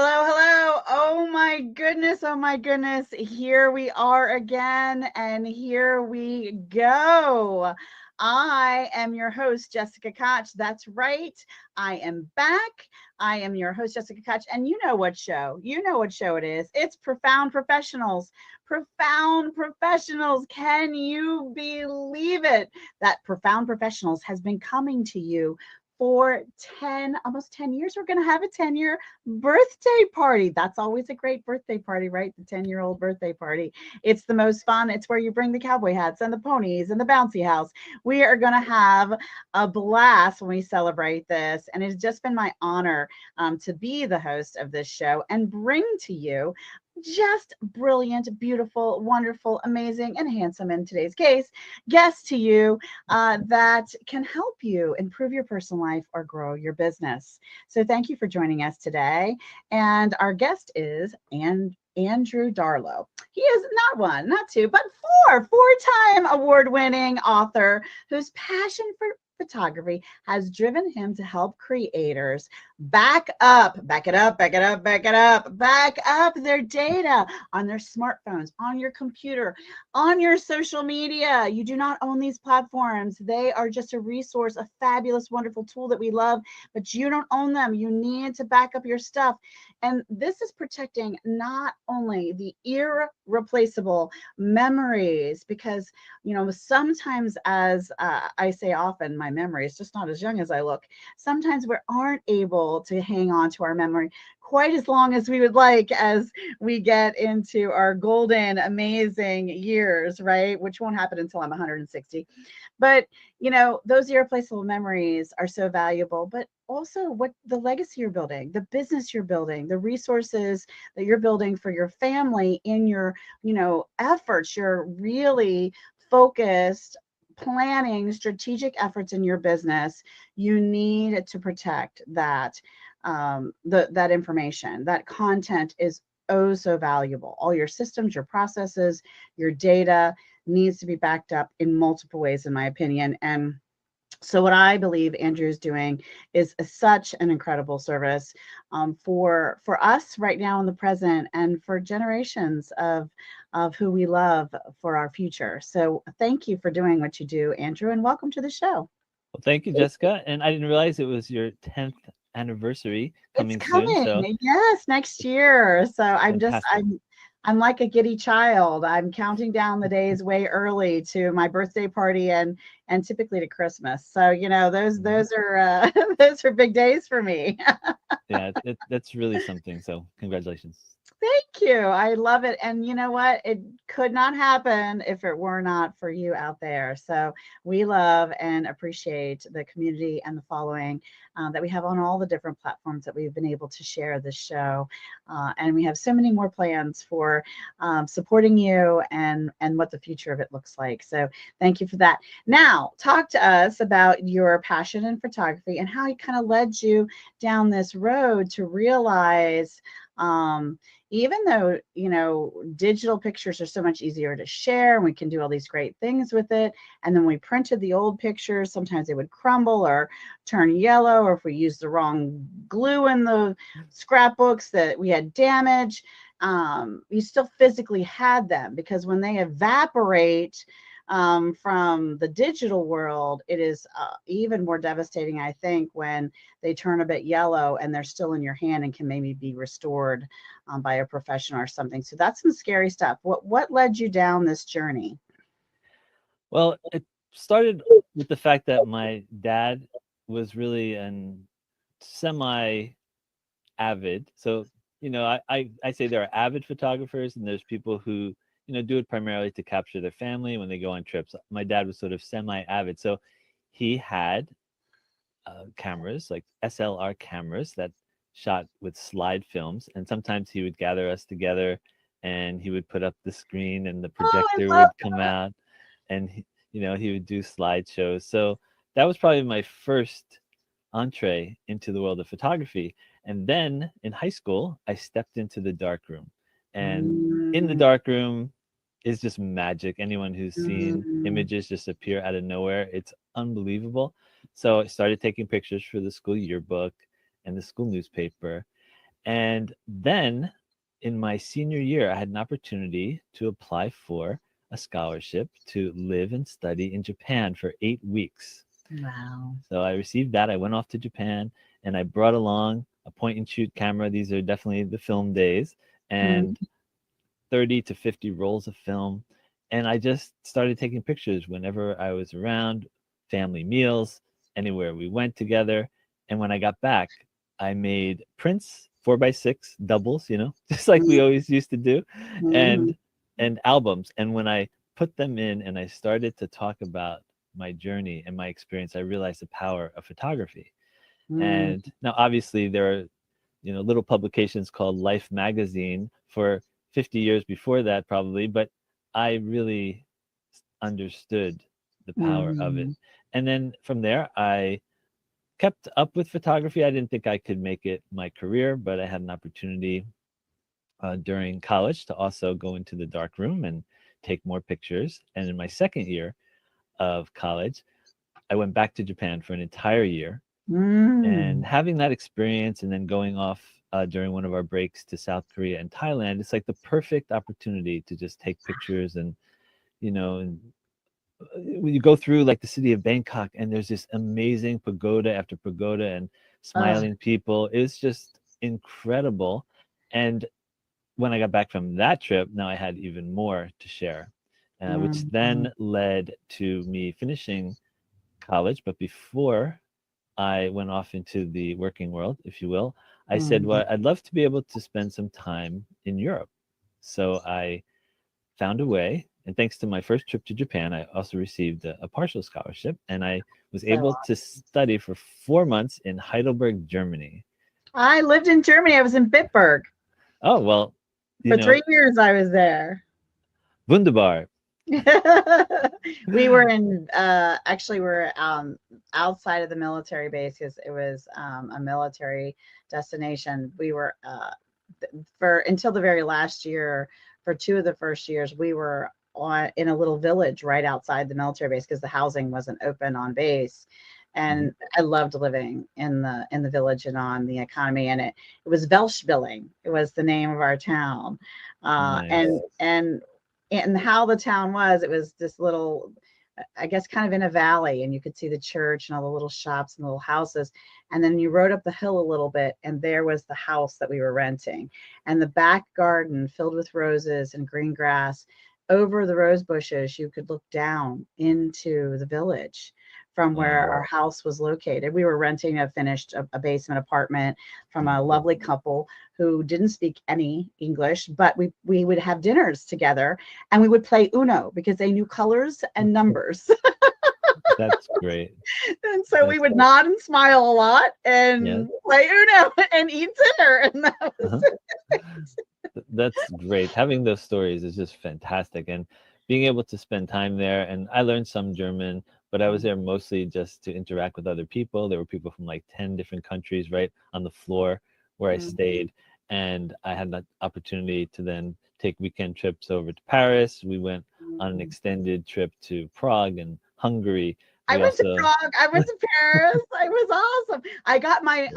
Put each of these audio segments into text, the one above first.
Hello, hello. Oh my goodness. Oh my goodness. Here we are again, and here we go. I am your host, Jessica Koch. That's right. I am back. I am your host, Jessica Koch. And you know what show? You know what show it is. It's Profound Professionals. Profound Professionals. Can you believe it? That Profound Professionals has been coming to you for almost 10 years. We're going to have a 10-year birthday party. That's always a great birthday party, right? The 10-year-old birthday party. It's the most fun. It's where you bring the cowboy hats and the ponies and the bouncy house. We are going to have a blast when we celebrate this. And it's just been my honor to be the host of this show and bring to you just brilliant, beautiful, wonderful, amazing, and handsome in today's case, guests to you that can help you improve your personal life or grow your business. So thank you for joining us today. And our guest is Andrew Darlow. He is not one, not two, but four-time award-winning author whose passion for photography has driven him to help creators back up their data on their smartphones, on your computer, on your social media. You do not own these platforms. They are just a resource, a fabulous, wonderful tool that we love, but you don't own them. You need to back up your stuff. And this is protecting not only the irreplaceable memories, because, sometimes, as I say often, my memory is just not as young as I look. Sometimes we aren't able to hang on to our memory quite as long as we would like as we get into our golden, amazing years, right? Which won't happen until I'm 160. But, those irreplaceable memories are so valuable, but also what the legacy you're building, the business you're building, the resources that you're building for your family in your, efforts, your really focused planning, strategic efforts in your business. You need to protect that that information. That content is oh so valuable. All your systems, your processes, your data needs to be backed up in multiple ways, in my opinion. And so what I believe Andrew is doing is such an incredible service for us right now in the present, and for generations of who we love for our future. So thank you for doing what you do, Andrew, and welcome to the show. Well, thank you, Jessica. And I didn't realize it was your 10th anniversary It's coming soon. So coming, yes, next year. So fantastic. I'm like a giddy child. I'm counting down the days way early to my birthday party and typically to Christmas. So those are those are big days for me. Yeah, that's really something. So congratulations. Thank you. I love it. And you know what? It could not happen if it were not for you out there. So we love and appreciate the community and the following that we have on all the different platforms that we've been able to share this show. And we have so many more plans for supporting you and what the future of it looks like. So thank you for that. Now, talk to us about your passion in photography and how it kind of led you down this road to realize even though digital pictures are so much easier to share and we can do all these great things with it, and then we printed the old pictures, sometimes they would crumble or turn yellow, or if we used the wrong glue in the scrapbooks that we had damage, you still physically had them, because when they evaporate from the digital world, it is even more devastating, I think, when they turn a bit yellow and they're still in your hand and can maybe be restored by a professional or something. So that's some scary stuff. What led you down this journey? Well, it started with the fact that my dad was really an semi avid. So, I say there are avid photographers and there's people who, do it primarily to capture their family when they go on trips. My dad was sort of semi-avid. So he had cameras, like SLR cameras that shot with slide films. And sometimes he would gather us together and he would put up the screen and the projector would come out, and he would do slideshows. So that was probably my first entree into the world of photography. And then in high school, I stepped into the darkroom. And in the darkroom is just magic. Anyone who's seen images just appear out of nowhere, it's unbelievable. So I started taking pictures for the school yearbook and the school newspaper. And then in my senior year, I had an opportunity to apply for a scholarship to live and study in Japan for 8 weeks. Wow. So I received that. I went off to Japan and I brought along a point and shoot camera. These are definitely the film days, Mm. and 30 to 50 rolls of film. And I just started taking pictures whenever I was around, family meals, anywhere we went together. And when I got back, I made prints, 4x6 doubles, just like we always used to do, Mhm. and albums. And when I put them in and I started to talk about my journey and my experience, I realized the power of photography. Mm. And now obviously there are, little publications called Life magazine for 50 years before that probably, but I really understood the power of it. Mhm. And then from there I kept up with photography. I didn't think I could make it my career, but I had an opportunity during college to also go into the dark room and take more pictures. And in my second year of college, I went back to Japan for an entire year. And Mm. having that experience and then going off during one of our breaks to South Korea and Thailand, it's like the perfect opportunity to just take pictures. And and when you go through like the city of Bangkok and there's this amazing pagoda after pagoda and Ugh. smiling people, it's just incredible. And when I got back from that trip, now I had even more to share, which Mhm. then led to me finishing college. But before I went off into the working world, if you will, I said, Mhm. well, I'd love to be able to spend some time in Europe. So I found a way. And thanks to my first trip to Japan, I also received a partial scholarship and I was So able to study for 4 months in Heidelberg, Germany. I lived in Germany. I was in Bitburg Oh, well, you for know, 3 years. I was there. wunderbar. We were in actually we're outside of the military base because it was a military destination. We were for until the very last year, for 2 of the first years, we were on in a little village right outside the military base because the housing wasn't open on base. Mhm. And I loved living in the village and on the economy. And it was Welschbilling. It was the name of our town. Uh, Nice. and and and how the town was, it was this little, I guess, kind of in a valley, and you could see the church and all the little shops and little houses. And then you rode up the hill a little bit, and there was the house that we were renting, and the back garden filled with roses and green grass. Over the rose bushes, you could look down into the village from where Wow. our house was located. We were renting a basement apartment from a lovely couple who didn't speak any English, but we would have dinners together and we would play Uno because they knew colors and numbers. That's great. And so we That's would nod and smile a lot yes. and play Uno and eat dinner. And that was Uh-huh. That's great. Having those stories is just fantastic. And being able to spend time there. And I learned some German, but I was there mostly just to interact with other people. There were people from like 10 different countries right on the floor where I Mhm. stayed. And I had that opportunity to then take weekend trips over to Paris. We went on an Mhm. extended trip to Prague and Hungary. I We went to also, Prague. I went to Paris. It was awesome. I got my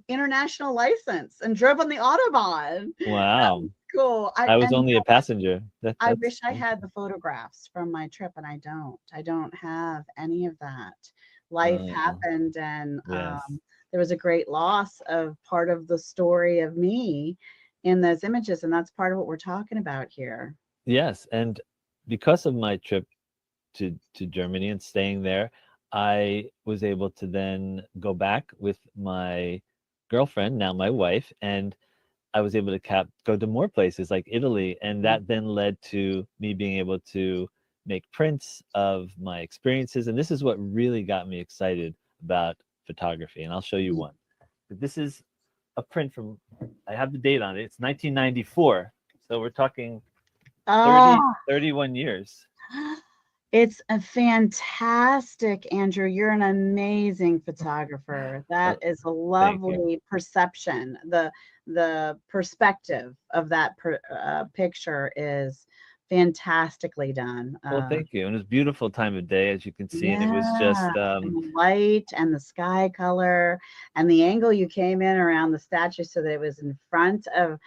international license and drove on the Autobahn. That wow, was cool. I I was and only a passenger. I That's wish I had the photographs from my trip, and I don't. I don't have any of that. Life uh, happened, and yes. there was a great loss of part of the story of me in those images, and that's part of what we're talking about here. Yes, and because of my trip to Germany and staying there, I was able to then go back with my girlfriend, now my wife, and I was able to go to more places like Italy, and Mm. that then led to me being able to make prints of my experiences, and this is what really got me excited about photography, and I'll show you one. But this is a print from, I have the date on it. It's 1994. So we're talking Oh, 31 years. it's a fantastic, Andrew. You're an amazing photographer. That Well, is a thank you. lovely perception. The perspective of that picture is fantastically done. Well, thank you. And it was a beautiful time of day, as you can see. And it was Yeah, just, and the light and the sky color and the angle you came in around the statue so that it was in front of,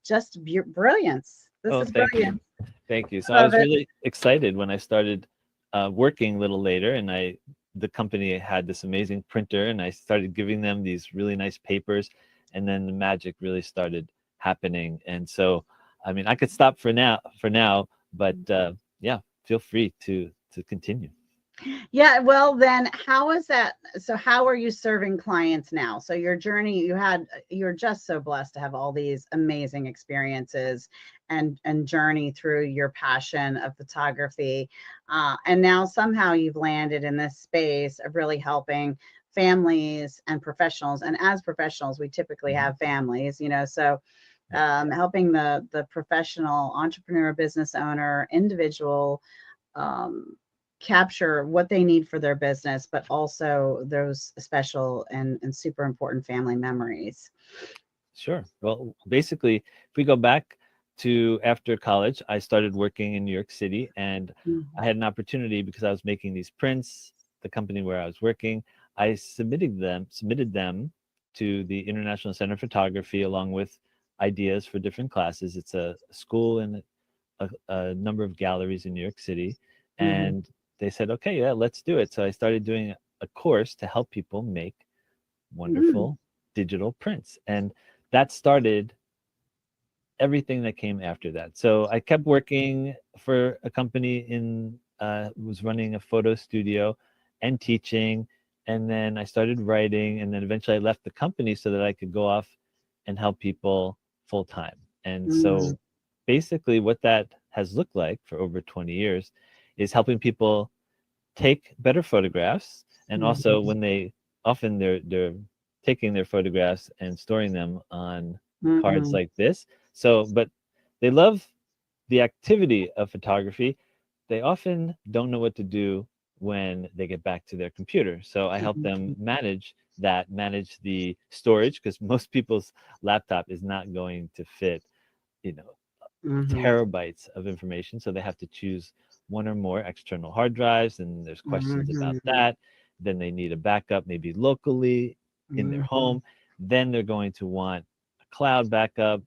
just brilliance. This oh, is thank you. brilliant. Thank you. So I Love was it. really excited when I started working a little later, and the company had this amazing printer, and I started giving them these really nice papers, and then the magic really started happening. And so, I mean, I could stop for now, but yeah, feel free to continue. Yeah, well then how is that? So how are you serving clients now? So your journey, you're just so blessed to have all these amazing experiences and journey through your passion of photography. And now somehow you've landed in this space of really helping families and professionals. And as professionals, we typically Mhm. have families, so Yeah, helping the professional entrepreneur, business owner, individual, um, capture what they need for their business, but also those special and super important family memories. sure. Well, basically, if we go back to after college, I started working in New York City, and I Mhm. had an opportunity because I was making these prints. The company where I was working, I submitted them to the International Center of Photography along with ideas for different classes. It's a school and a number of galleries in New York City, Mhm. and they said, "Okay, yeah, let's do it." So I started doing a course to help people make Mm. wonderful digital prints, and that started everything that came after that. So I kept working for a company was running a photo studio and teaching, and then I started writing, and then eventually I left the company so that I could go off and help people full time. And Mm. so basically what that has looked like for over 20 years is helping people take better photographs, and also Mhm. when they're taking their photographs and storing them on cards Mm. like this. So but they love the activity of photography. They often don't know what to do when they get back to their computer, so I help them manage the storage, because most people's laptop is not going to fit, you know Mhm. terabytes of information. So they have to choose one or more external hard drives, and there's questions about Mhm. that. Then they need a backup, maybe locally in their Mhm. home. Then they're going to want a cloud backup.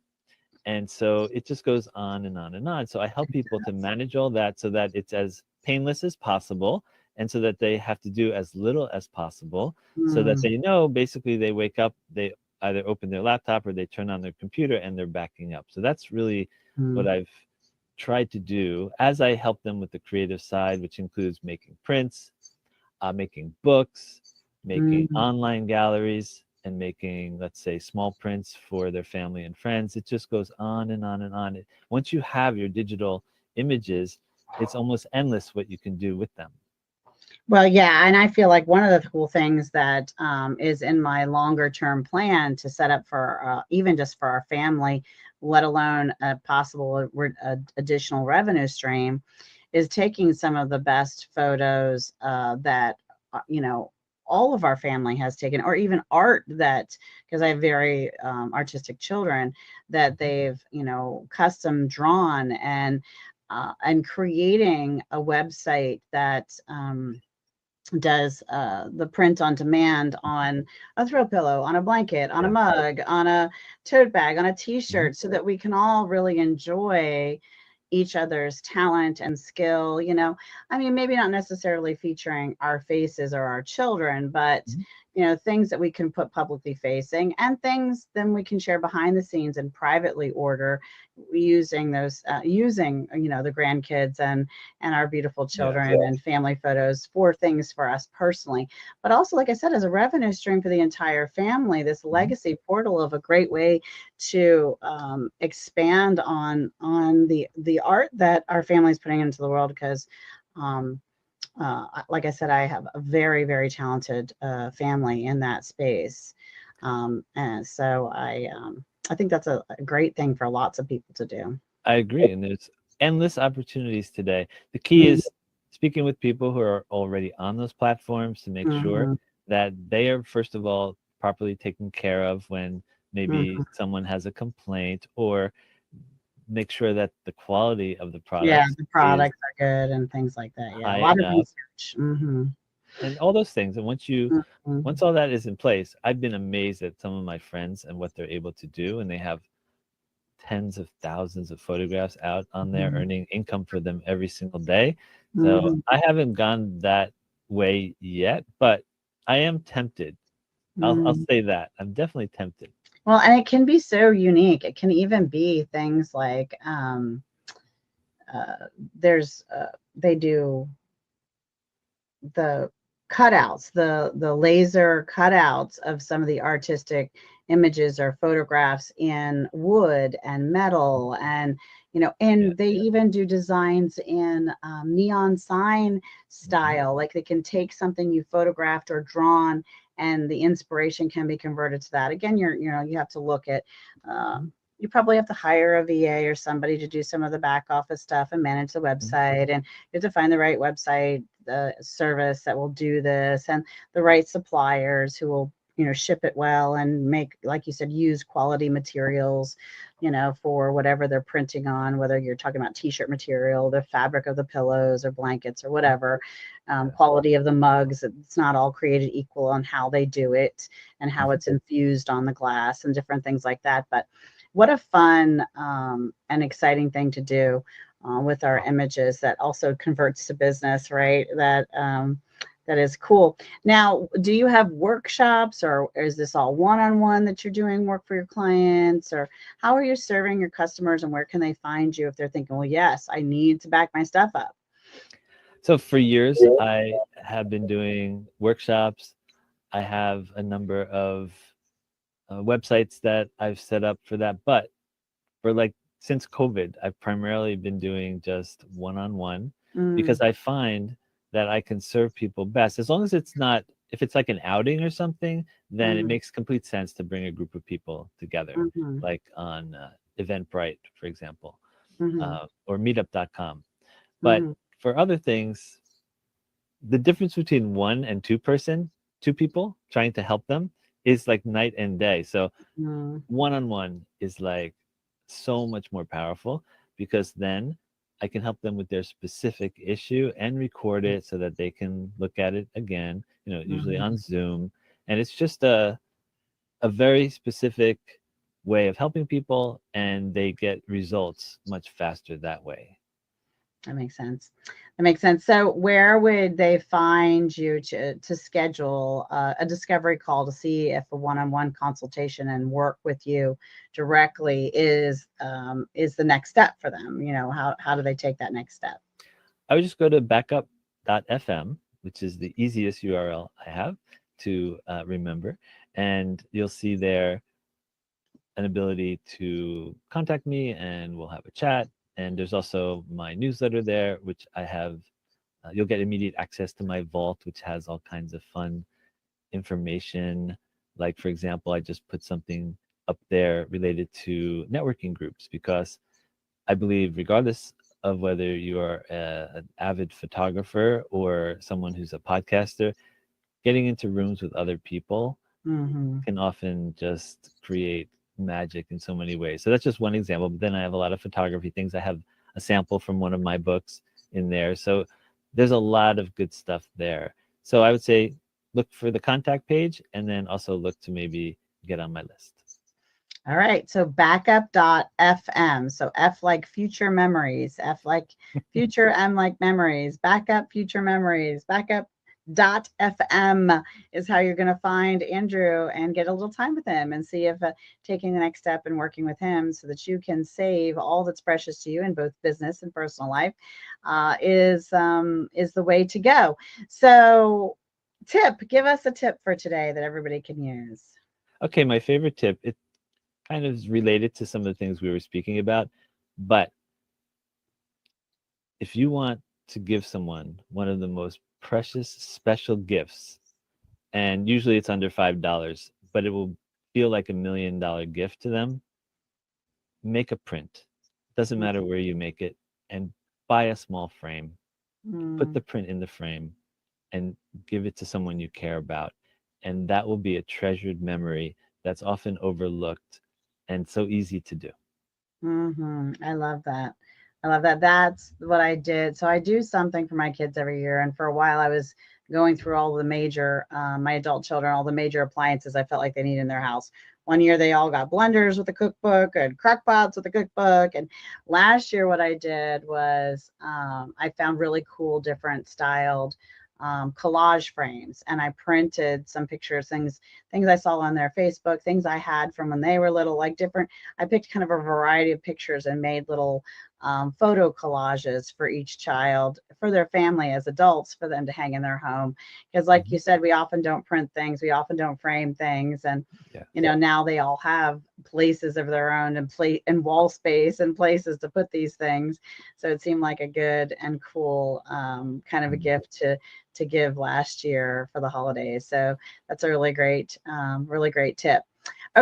And so it just goes on and on and on. So I help people to manage all that so that it's as painless as possible, and so that they have to do as little as possible, so that Mm. they know basically they wake up, they either open their laptop or they turn on their computer and they're backing up. So that's really what Mm. I've tried to do as I help them with the creative side, which includes making prints, making books, making Mm. online galleries, and making, let's say, small prints for their family and friends. It just goes on and on and on. Once you have your digital images, it's almost endless what you can do with them. Well, yeah, and I feel like one of the cool things that is in my longer term plan to set up for even just for our family, let alone a possible additional revenue stream, is taking some of the best photos that all of our family has taken, or even art that, because I have very artistic children, that Mhm. they've custom drawn and creating a website that does the print on demand on a throw pillow, on a blanket, on a Yeah. mug, on a tote bag, on a Mhm. t-shirt, so that we can all really enjoy each other's talent and skill. I mean, maybe not necessarily featuring our faces or our children, but Mhm. things that we can put publicly facing, and things then we can share behind the scenes and privately order, using the grandkids and our beautiful Yeah. children and family photos for things for us personally, but also, like I said, as a revenue stream for the entire family. This Mhm. legacy portal of a great way to expand on the art that our family is putting into the world, because um, like I said, I have a very, very talented family in that space. And so I think that's a great thing for lots of people to do. I agree. And there's endless opportunities today. The key Mhm. is speaking with people who are already on those platforms to make sure Mhm. that they are, first of all, properly taken care of when maybe Mhm. someone has a complaint, or make sure that the quality of the Yeah, products the is products are good and things like that. Yeah, a high lot of enough research. Mm-hmm. and all those things. And Mm-hmm. once all that is in place, I've been amazed at some of my friends and what they're able to do. And they have tens of thousands of photographs out on there, earning income for them every single day. So Mm-hmm. I haven't gone that way yet, but I am tempted. I'll Mm-hmm. say that. I'm definitely tempted. Well, and it can be so unique. It can even be things like uh, there's they do the cutouts, the laser cutouts of some of the artistic images or photographs in wood and metal, and Yeah. and they even do designs in neon sign Mhm. style. Like they can take something you photographed or drawn, and the inspiration can be converted to that. Again, you have to look at. Mhm. You probably have to hire a VA or somebody to do some of the back office stuff and manage the Mhm. website, and you have to find the right website, the service that will do this, and the right suppliers who will ship it well and make, like you said, use quality materials for whatever they're printing on, whether you're talking about t-shirt material, the fabric of the pillows or blankets or whatever. Yeah. Quality of the mugs, it's not all created equal on how they do it and how Mhm. it's infused on the glass and different things like that. But what a fun and exciting thing to do with our images that also converts to business, right? That is cool. Now, do you have workshops, or is this all one-on-one that you're doing work for your clients, or how are you serving your customers, and where can they find you if they're thinking, well, yes, I need to back my stuff up? So for years, I have been doing workshops. I have a number of websites that I've set up for that. But for like since COVID, I've primarily been doing just one-on-one Mm, because I find that I can serve people best as long as it's not, if it's like an outing or something, then it mm, makes complete sense to bring a group of people together, mhm, like on Eventbrite, for example, mhm, or meetup.com. But mhm, for other things, the difference between one and two people trying to help them is like night and day. So mm, one-on-one is like so much more powerful because then I can help them with their specific issue and record it so that they can look at it again, usually mhm. on Zoom. And it's just a very specific way of helping people and they get results much faster that way. That makes sense. That makes sense. So, where would they find you to schedule a discovery call to see if a one-on-one consultation and work with you directly is the next step for them? How do they take that next step? I would just go to backup.fm, which is the easiest URL I have to remember. And you'll see there an ability to contact me and we'll have a chat. And there's also my newsletter there, which I have. You'll get immediate access to my vault, which has all kinds of fun information. Like, for example, I just put something up there related to networking groups because I believe, regardless of whether you are an avid photographer or someone who's a podcaster, getting into rooms with other people Mm-hmm. can often just create magic in so many ways. So that's just one example. But then I have a lot of photography things. I have a sample from one of my books in there. So there's a lot of good stuff there. So I would say look for the contact page and then also look to maybe get on my list. All right. So backup.fm. So F like future memories, F like future, M like memories, backup future memories, backup.fm is how you're going to find Andrew and get a little time with him and see if taking the next step and working with him so that you can save all that's precious to you in both business and personal life is the way to go. So give us a tip for today that everybody can use. Okay, my favorite tip, it kind of is related to some of the things we were speaking about, but if you want to give someone one of the most precious special gifts, and usually it's under $5, but it will feel like $1 million gift to them, make a print. Doesn't matter where you make it, and buy a small frame. Put Mm. the print in the frame and give it to someone you care about. And that will be a treasured memory that's often overlooked and so easy to do. I love that. I love that. That's what I did. So I do something for my kids every year. And for a while, I was going through all the major, my adult children, all the major appliances I felt like they need in their house. One year, they all got blenders with a cookbook and crock pots with a cookbook. And last year, what I did was I found really cool, different styled collage frames, and I printed some pictures, things I saw on their Facebook, things I had from when they were little, like different. I picked kind of a variety of pictures and made little photo collages for each child, for their family as adults, for them to hang in their home. Because, like Mhm. you said, we often don't print things, we often don't frame things, and Yeah. now they all have places of their own and plate and wall space and places to put these things. So it seemed like a good and cool kind of a Mm. gift to give last year for the holidays. So that's a really great tip.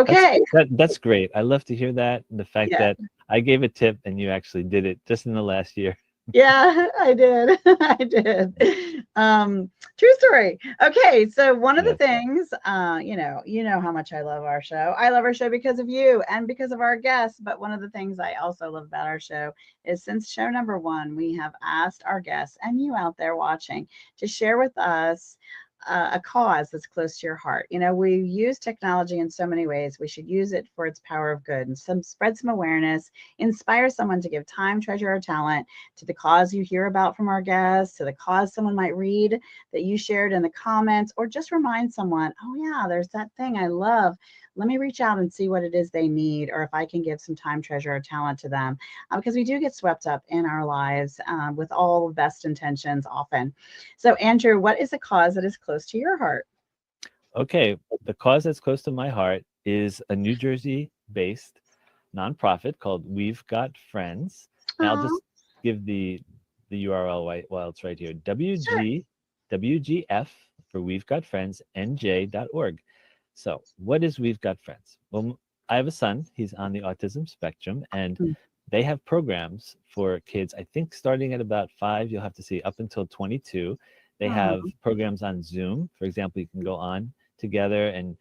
That's Okay. that's great. I love to hear that. And the fact Yeah. that I gave a tip and you actually did it just in the last year. Yeah, I did. I did. True story. Okay, so one of the Yes. things, you know how much I love our show. I love our show because of you and because of our guests. But one of the things I also love about our show is, since show number one, we have asked our guests and you out there watching to share with us a cause that's close to your heart. We use technology in so many ways. We should use it for its power of good and spread some awareness, inspire someone to give time, treasure, or talent to the cause you hear about from our guests, to the cause someone might read that you shared in the comments, or just remind someone, oh, yeah, there's that thing I love. Let me reach out and see what it is they need, or if I can give some time, treasure, or talent to them. Because we do get swept up in our lives with all the best intentions often. So, Andrew, what is a cause that is close to your heart? Okay. The cause that's close to my heart is a New Jersey based nonprofit called We've Got Friends. And I'll Oh, just give the URL while it's right here. sure. WGF for We've Got Friends NJ.org. So, what is We've Got Friends? Well, I have a son, he's on the autism spectrum, and Mm, they have programs for kids, I think starting at about 5, you'll have to see, up until 22. They have oh, programs on Zoom. For example, you can go on together and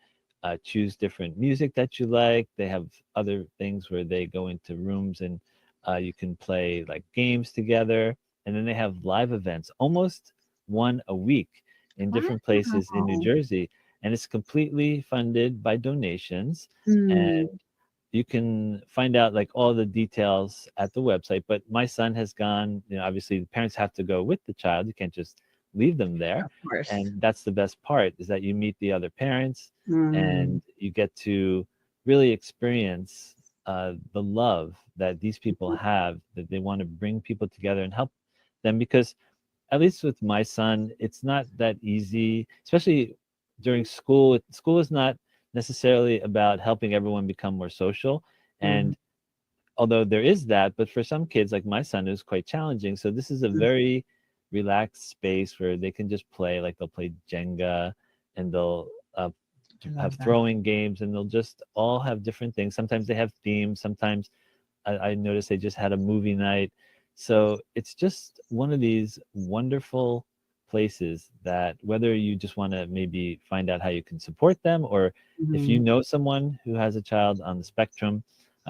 choose different music that you like. They have other things where they go into rooms and you can play like games together. And then they have live events, almost one a week in different places in New wow. Jersey. And it's completely funded by donations. And Mm, you can find out like all the details at the website. But my son has gone, obviously the parents have to go with the child. You can't just leave them there. of course. And that's the best part, is that you meet the other parents Mm, and you get to really experience the love that these people have, that they want to bring people together and help them. Because at least with my son, it's not that easy, especially during school. School is not necessarily about helping everyone become more social. mm, And although there is that, but for some kids, like my son, it was quite challenging. So this is a mm. very relaxed space where they can just play, like they'll play Jenga and they'll I have love that. throwing games, and they'll just all have different things. Sometimes they have themes. Sometimes I noticed they just had a movie night. So it's just one of these wonderful places that, whether you just want to maybe find out how you can support them, or if you Mhm, know someone who has a child on the spectrum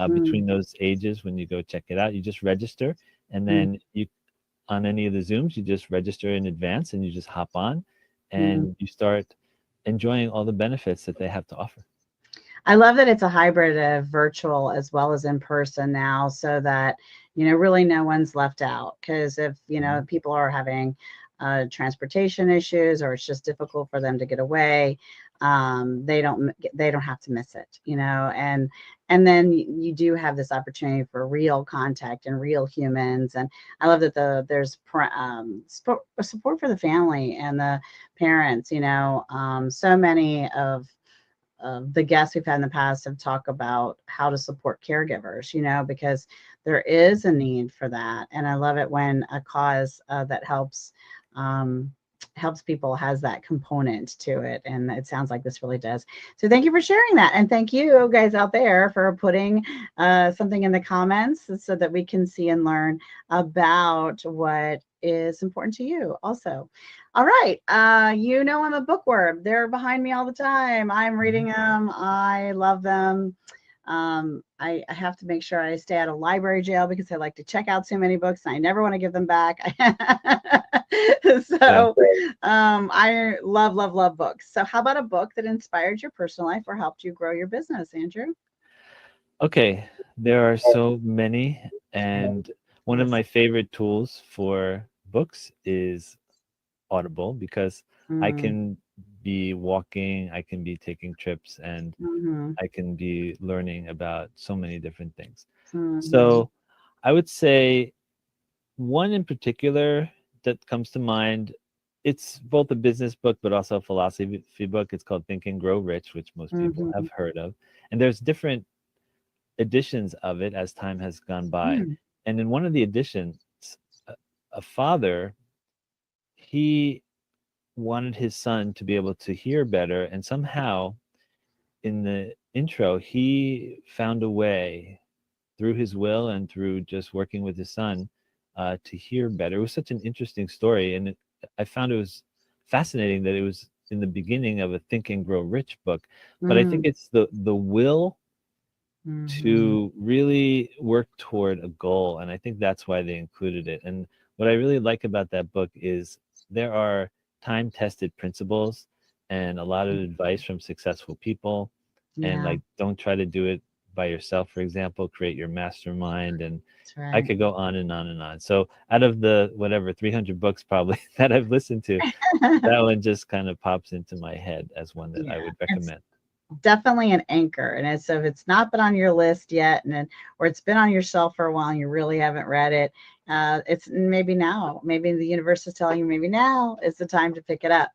mm, between those ages, when you go check it out, you just register. And mm, then you, on any of the Zooms, you just register in advance and you just hop on mm. and you start enjoying all the benefits that they have to offer. I love that it's a hybrid of virtual as well as in person now, so that really no one's left out. Because if Mhm. people are having transportation issues, or it's just difficult for them to get away, they don't have to miss it. And then you do have this opportunity for real contact and real humans. And I love that there's support for the family and the parents. So many of the guests we've had in the past have talked about how to support caregivers, because there is a need for that. And I love it when a cause that um, helps people has that component to it. And it sounds like this really does. So thank you for sharing that. And thank you guys out there for putting something in the comments so that we can see and learn about what is important to you also. All right. I'm a bookworm. They're behind me all the time. I'm reading Mhm. them. I love them. I have to make sure I stay out of library jail because I like to check out too many books and I never want to give them back. Yeah. So I love, love, love books. So how about a book that inspired your personal life or helped you grow your business, Andrew? Okay, there are so many, and one of Yes. my favorite tools for books is Audible because I Mm, can be walking, I can be taking trips, and mhm, I can be learning about so many different things. mhm, So I would say one in particular that comes to mind, it's both a business book but also a philosophy book. It's called Think and Grow Rich, which most people have mhm, heard of. And there's different editions of it as time has gone by. mm, And in one of the editions, a, a father, he wanted his son to be able to hear better, and somehow in the intro, he found a way through his will and through just working with his son to hear better. It was such an interesting story, and I found it was fascinating that it was in the beginning of a Think and Grow Rich book. But I think mm, it's the will mhm, to really work toward a goal, and I think that's why they included it. And what I really like about that book is there are time-tested principles and a lot of advice from successful people, and yeah, like don't try to do it by yourself. For example, create your mastermind, and that's I right. could go on and on and on. So out of the whatever 300 books probably that I've listened to, that one just kind of pops into my head as one that I Yeah, would it's recommend. definitely an anchor. And so if it's not been on your list yet, and then, or it's been on your shelf for a while and you really haven't read it, it's maybe now. Maybe the universe is telling you maybe now is the time to pick it up.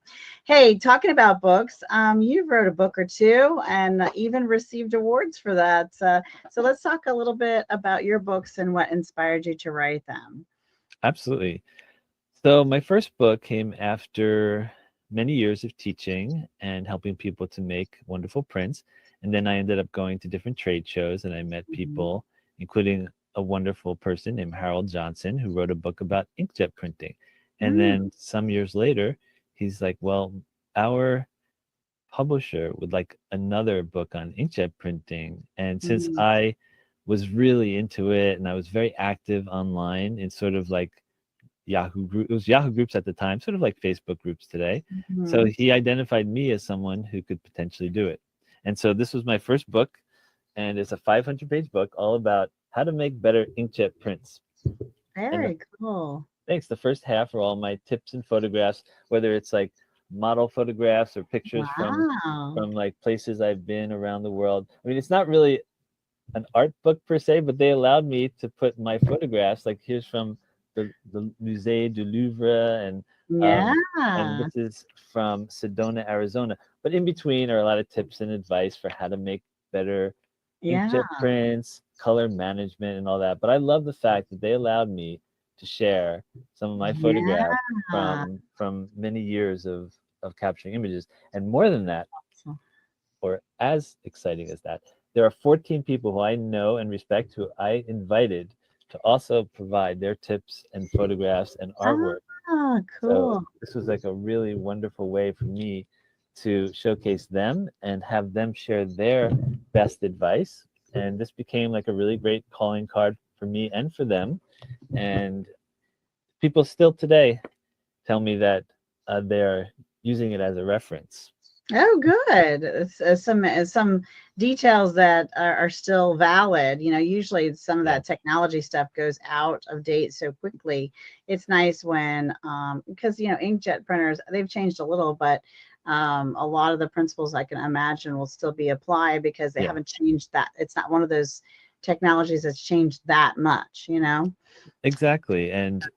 Hey, talking about books, you wrote a book or two and even received awards for that. So let's talk a little bit about your books and what inspired you to write them. Absolutely. So my first book came after many years of teaching and helping people to make wonderful prints. And then I ended up going to different trade shows and I met Mhm. people, including a wonderful person named Harold Johnson, who wrote a book about inkjet printing. And Mm, then some years later, he's like, well, our publisher would like another book on inkjet printing. And since mm, I was really into it and I was very active online in sort of like Yahoo group. It was Yahoo groups at the time, sort of like Facebook groups today. So mhm. he identified me as someone who could potentially do it. And so this was my first book, and it's a 500-page book all about how to make better inkjet prints. And Very cool. thanks. The first half are all my tips and photographs, whether it's like model photographs or pictures Wow. from like places I've been around the world. I mean, it's not really an art book per se, but they allowed me to put my photographs. Like here's from the Musée du Louvre, Yeah. and this is from Sedona, Arizona. But in between are a lot of tips and advice for how to make better Yeah. inkjet prints, color management, and all that. But I love the fact that they allowed me to share some of my Yeah. photographs from many years of capturing images. And more than that, So- or as exciting as that, there are 14 people who I know and respect who I invited to also provide their tips and photographs and artwork. Ah, So cool. this was like a really wonderful way for me to showcase them and have them share their best advice. And this became like a really great calling card for me and for them. And people still today tell me that they're using it as a reference. Oh, good. Some details that are still valid. You know, usually some of Yeah, that technology stuff goes out of date so quickly. It's nice when, because you know, inkjet printers they've changed a little, but a lot of the principles I can imagine will still be applied because they yeah. haven't changed that. It's not one of those technologies that's changed that much. You know. Exactly. And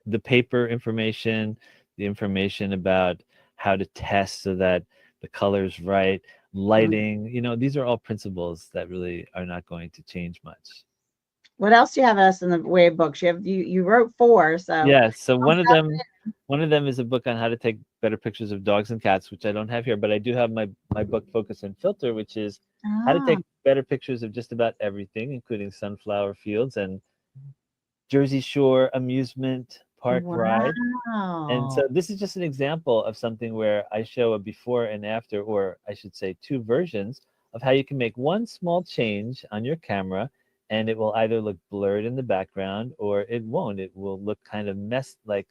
the paper information, the information about how to test so that the color's right, Mm. lighting, these are all principles that really are not going to change much. What else do you have us in the way of books? You wrote four, so Yeah, so one of them is a book on how to take better pictures of dogs and cats, which I don't have here, but I do have my book Focus and Filter, which is how to ah, take better pictures of just about everything, including sunflower fields and Jersey Shore amusement park ride. And wow. so this is just an example of something where I show a before and after, or I should say two versions of how you can make one small change on your camera, and it will either look blurred in the background or it won't. It will look kind of messed, like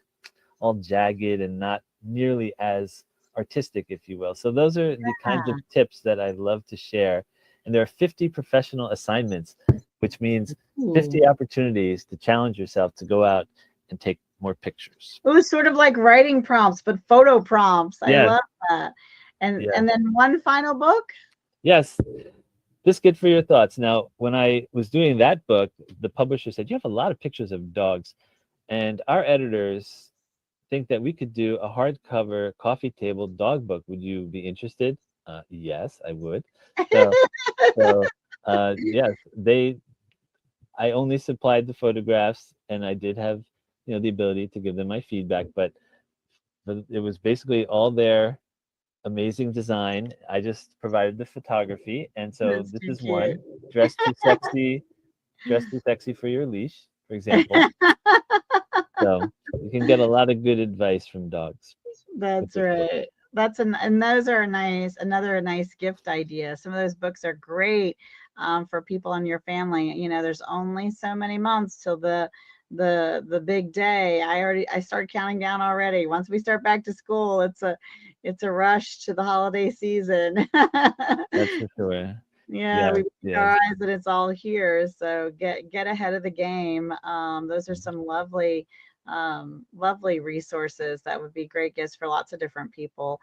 all jagged and not nearly as artistic, if you will. So those are the kinds of tips that I love to share. And there are 50 professional assignments, which means Ooh. 50 opportunities to challenge yourself to go out and take more pictures. It was sort of like writing prompts, but photo prompts. I Yes, love that. And yes, and then one final book. yes. Biscuit for your thoughts. Now, when I was doing that book, the publisher said, "You have a lot of pictures of dogs." And our editors think that we could do a hardcover coffee table dog book. Would you be interested? Yes, I would. So, so yes, I only supplied the photographs, and I did have, the ability to give them my feedback, but it was basically all their amazing design. I just provided the photography, and so That's this too is cute. one: dress too sexy for your leash, for example. So you can get a lot of good advice from dogs with That's this book. right. And those are nice. Another nice gift idea. Some of those books are great for people in your family. There's only so many months till the big day. I started counting down already. Once we start back to school, it's a rush to the holiday season. That's for sure. Yeah, we Yes, blink our yes, eyes that it's all here. So get ahead of the game. Those are some lovely resources that would be great gifts for lots of different people,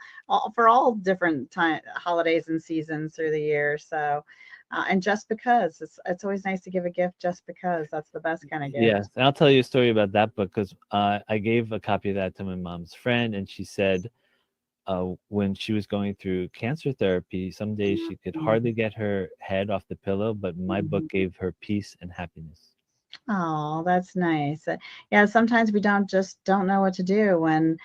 for all different holidays and seasons through the year. So, and just because it's always nice to give a gift just because that's the best kind of gift. yes. And I'll tell you a story about that book because I gave a copy of that to my mom's friend, and she said when she was going through cancer therapy, some days she could hardly get her head off the pillow, but my book gave her peace and happiness. Oh, that's nice. Yeah, sometimes we don't know what to do when,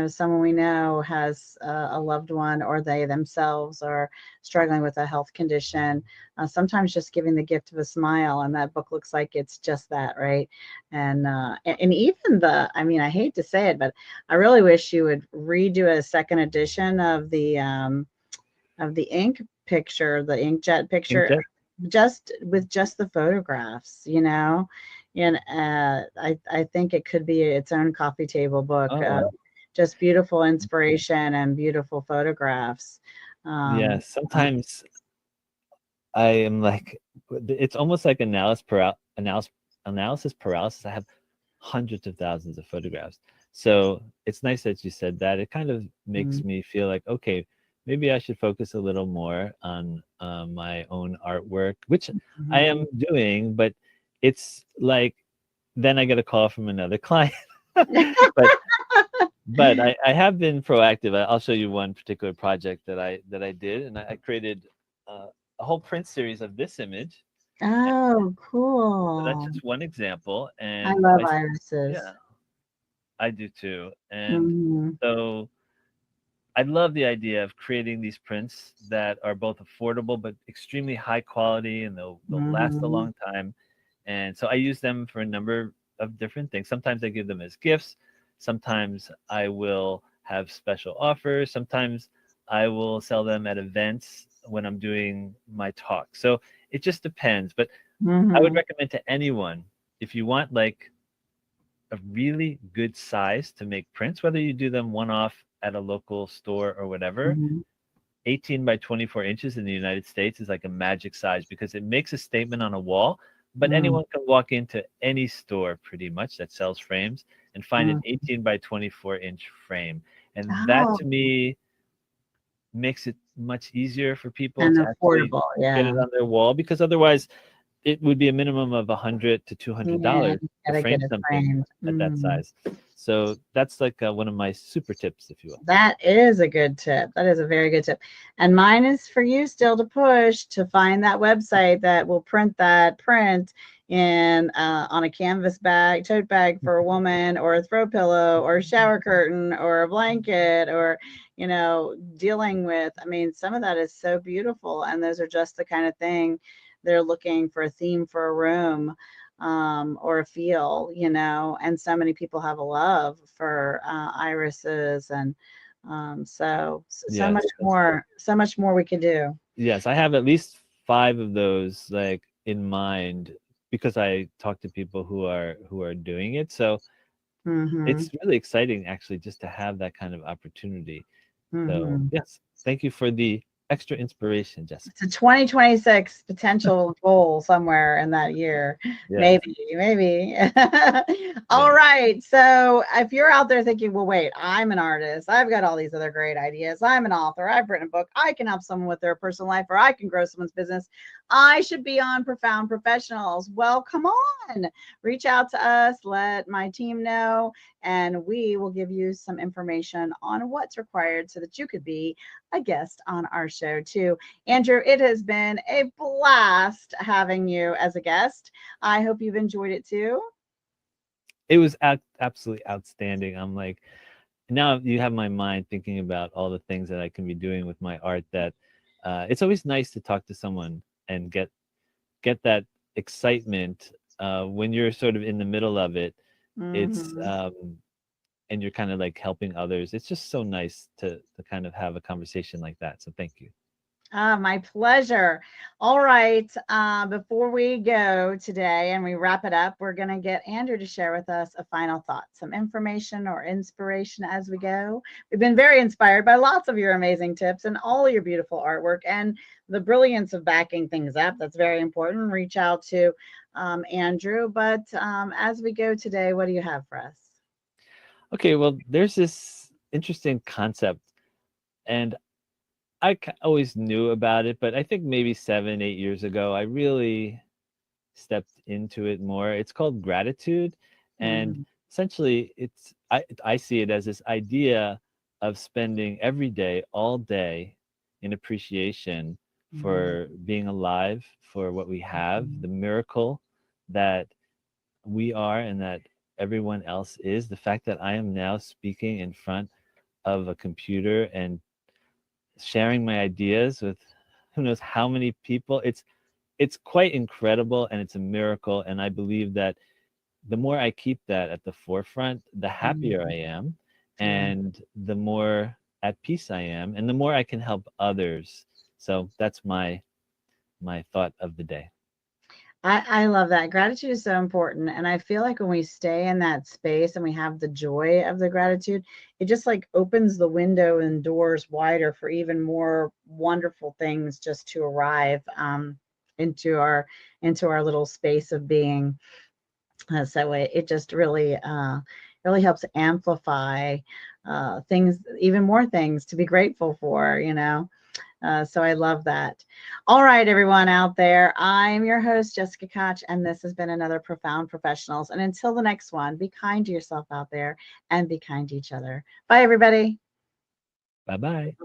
someone we know has a loved one or they themselves are struggling with a health condition. Sometimes just giving the gift of a smile, and that book looks like it's just that, right? And even I mean, I hate to say it, but I really wish you would redo a second edition of the ink picture, the inkjet picture, Inkjet? just with just the photographs, and I think it could be its own coffee table book. Oh, Just beautiful inspiration and beautiful photographs. yes. Uh, Sometimes I am like, it's almost like analysis paralysis. I have hundreds of thousands of photographs. So it's nice that you said that. It kind of mm, makes me feel like, okay, maybe I should focus a little more on my own artwork, which I mhm. am doing, but it's like then I get a call from another client. but I have been proactive. I'll show you one particular project that I did, and I created a whole print series of this image. And Oh, so that's cool. just one example, I and love my irises. yeah, I do too. And Mhm, so I love the idea of creating these prints that are both affordable but extremely high quality, and they'll last a mhm, long time. And so I use them for a number of different things. Sometimes I give them as gifts. Sometimes I will have special offers. Sometimes I will sell them at events when I'm doing my talk. So it just depends. But I would mhm, recommend to anyone, if you want like a really good size to make prints, whether you do them one off at a local store or whatever. mhm, 18 by 24 inches in the United States is like a magic size because it makes a statement on a wall, but mhm, anyone can walk into any store pretty much that sells frames and find an mhm. 18 by 24-inch frame. And that Oh, to me makes it much easier for people and to actually affordable. get Yeah. it on their wall, because otherwise it would be a minimum of $100 to $200 Yeah, you to gotta get frame it something framed. at that Mm. size. So that's like one of my super tips, if you will. That is a good tip. That is a very good tip. And mine is for you still to push to find that website that will print that print in on a canvas bag, tote bag for a woman, or a throw pillow, or a shower curtain, or a blanket, or dealing with. I mean, some of that is so beautiful, and those are just the kind of thing they're looking for, a theme for a room, or a feel, and so many people have a love for irises, and so Yes, much more we could do. Yes, I have at least 5 of those like in mind because I talk to people who are doing it. So Mm-hmm. it's really exciting actually just to have that kind of opportunity. So Mm-hmm. yes, thank you for the extra inspiration, Jessica. It's a 2026 potential goal somewhere in that year. Yes, Maybe. All yes. right. So if you're out there thinking, well, wait, I'm an artist. I've got all these other great ideas. I'm an author. I've written a book. I can help someone with their personal life, or I can grow someone's business. I should be on Profound Professionals. Well, come on. Reach out to us. Let my team know, and we will give you some information on what's required so that you could be a guest on our show too. Andrew, it has been a blast having you as a guest. I hope you've enjoyed it too. It was absolutely outstanding. I'm like, now you have my mind thinking about all the things that I can be doing with my art that it's always nice to talk to someone and get that excitement when you're sort of in the middle of it. It's Mhm. and you're kind of like helping others. It's just so nice to kind of have a conversation like that. So thank you. My pleasure. All right. Before we go today and we wrap it up, we're going to get Andrew to share with us a final thought, some information or inspiration as we go. We've been very inspired by lots of your amazing tips and all your beautiful artwork and the brilliance of backing things up. That's very important. Reach out to Andrew. But as we go today, what do you have for us? Okay, well, there's this interesting concept, and always knew about it, but I think maybe 7, 8 years ago, I really stepped into it more. It's called gratitude, and Mm, essentially, I see it as this idea of spending every day, all day, in appreciation mm, for being alive, for what we have, mm, the miracle that we are and that everyone else is. The fact that I am now speaking in front of a computer and sharing my ideas with who knows how many people. It's quite incredible and it's a miracle. And I believe that the more I keep that at the forefront, the happier I mm. am, Yeah. and the more at peace I am, and the more I can help others. So that's my thought of the day. I love that. Gratitude is so important. And I feel like when we stay in that space and we have the joy of the gratitude, it just like opens the window and doors wider for even more wonderful things just to arrive into our into our little space of being. So it just really helps amplify things, even more things to be grateful for, you know. So I love that. All right, everyone out there, I'm your host, Jessica Koch, and this has been another Profound Professionals. And until the next one, be kind to yourself out there and be kind to each other. Bye, everybody. Bye bye.